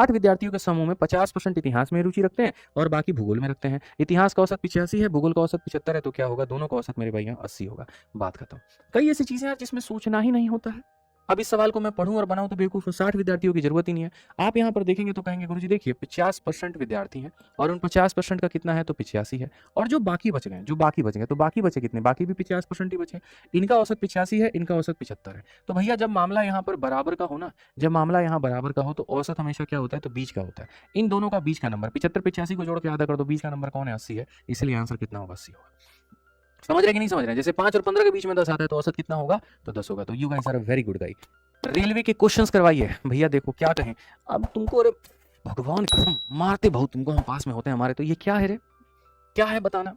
60 विद्यार्थियों के समूह में 50% इतिहास में रुचि रखते हैं और बाकी भूगोल में रखते हैं। इतिहास का औसत 85 है, भूगोल का औसत 75 है, तो क्या होगा, दोनों का औसत मेरे भाई यहाँ 80 होगा। बात खत्म। कई ऐसी चीजें हैं जिसमें सोचना ही नहीं होता है। अब इस सवाल को मैं पढ़ूं और बनाऊं तो बेवकूफ, 60 विद्यार्थियों की जरूरत ही नहीं है। आप यहाँ पर देखेंगे तो कहेंगे गुरुजी देखिए 50% विद्यार्थी हैं और उन 50% का कितना है, तो 85 है, और जो बाकी बच गए, तो बाकी बचे कितने, बाकी भी 50% ही बचे। इनका औसत 85 है, इनका औसत 75 है। तो भैया जब मामला यहाँ पर बराबर का हो ना, जब मामला यहाँ बराबर का हो तो औसत हमेशा क्या होता है, तो बीच का होता है। इन दोनों का बीच का नंबर 75 85 को जोड़ के आधा कर दो, बीच का नंबर कौन है, 80 है, इसलिए आंसर कितना होगा, 80 होगा। समझ रहे कि नहीं समझ रहे? जैसे 5 और 15 के बीच में 10 आता है तो औसत कितना होगा, तो 10 होगा। तो you guys are very good guy. Railway के क्वेश्चंस करवाइए भैया, देखो क्या कहें अब तुमको, अरे भगवान कसम मारते बहुत तुमको हम पास में होते हैं हमारे, तो ये क्या है रे, क्या है बताना,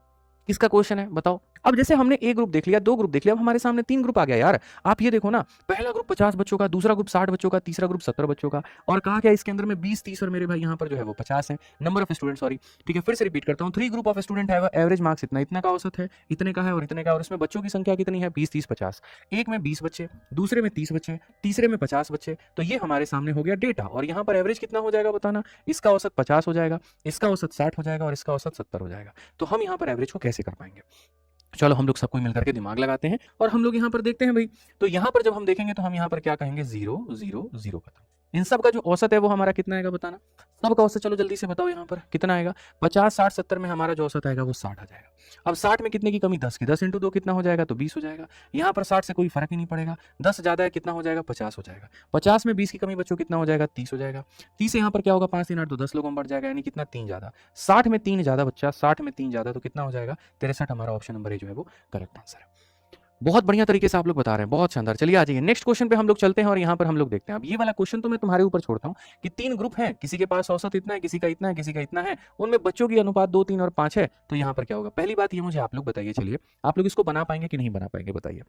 किसका क्वेश्चन है बताओ। अब जैसे हमने ए ग्रुप देख लिया, 2 ग्रुप देख लिया, अब हमारे सामने 3 ग्रुप आ गया यार। आप ये देखो ना, पहला ग्रुप 50 बच्चों का, दूसरा ग्रुप 60 बच्चों का, तीसरा ग्रुप 70 बच्चों का, और कहा क्या इसके अंदर में 20 30 और मेरे भाई यहाँ पर जो है वो 50 है नंबर ऑफ स्टूडेंट, सॉरी ठीक है, फिर से रिपीट करता हूँ। 3 ग्रुप ऑफ स्टूडेंट है, एवरेज मार्क्स इतना, इतना का औसत है, इतने का है और इतने का, और इसमें बच्चों की संख्या कितनी है, 20 30 50। एक में 20 बच्चे, दूसरे में 30 बच्चे, तीसरे में 50 बच्चे, तो ये हमारे सामने हो गया डेटा। और यहाँ पर एवरेज कितना हो जाएगा बताना, इसका औसत 50 हो जाएगा, इसका औसत 60 हो जाएगा और इसका औसत 70 हो जाएगा। तो हम यहाँ पर एवरेज को कैसे कर पाएंगे, चलो हम लोग सबको मिलकर के दिमाग लगाते हैं और हम लोग यहाँ पर देखते हैं भाई। तो यहाँ पर जब हम देखेंगे तो हम यहाँ पर क्या कहेंगे, 0 0 0 खत्म। इन सब का जो औसत है वो हमारा कितना आएगा बताना, सबका औसत चलो जल्दी से बताओ यहाँ पर कितना आएगा, 50 60 70 में हमारा जो औसत आएगा वो 60 आ जाएगा। अब 60 में कितने की कमी, 10 की, 10 इंटू 2 कितना हो जाएगा, तो 20 हो जाएगा। यहाँ पर 60 से कोई फर्क ही नहीं पड़ेगा, 10 ज्यादा है कितना हो जाएगा, 50 हो जाएगा। 50 में 20 की कमी बच्चों कितना हो जाएगा, 30 हो जाएगा। 30 यहाँ पर क्या होगा, 5 3 8 तो 10 लोगों में बढ़ जाएगा, यानी कितना, 3 ज्यादा। 60 में 3 ज्यादा बच्चा, 60 में 3 ज्यादा तो कितना हो जाएगा, 63। हमारा ऑप्शन नंबर ए जो है वो करेक्ट आंसर है। बहुत बढ़िया तरीके से आप लोग बता रहे हैं, बहुत शानदार। चलिए आ जाइए नेक्स्ट क्वेश्चन पे हम लोग चलते हैं और यहाँ पर हम लोग देखते हैं। अब ये वाला क्वेश्चन तो मैं तुम्हारे ऊपर छोड़ता हूँ कि 3 ग्रुप हैं, किसी के पास औसत इतना है, किसी का इतना है, किसी का इतना है, उनमें बच्चों की अनुपात 2 3 और 5 है, तो यहाँ पर क्या होगा। पहली बात ये मुझे आप लोग बताइए, चलिए आप लोग इसको बना पाएंगे कि नहीं बना पाएंगे बताइए।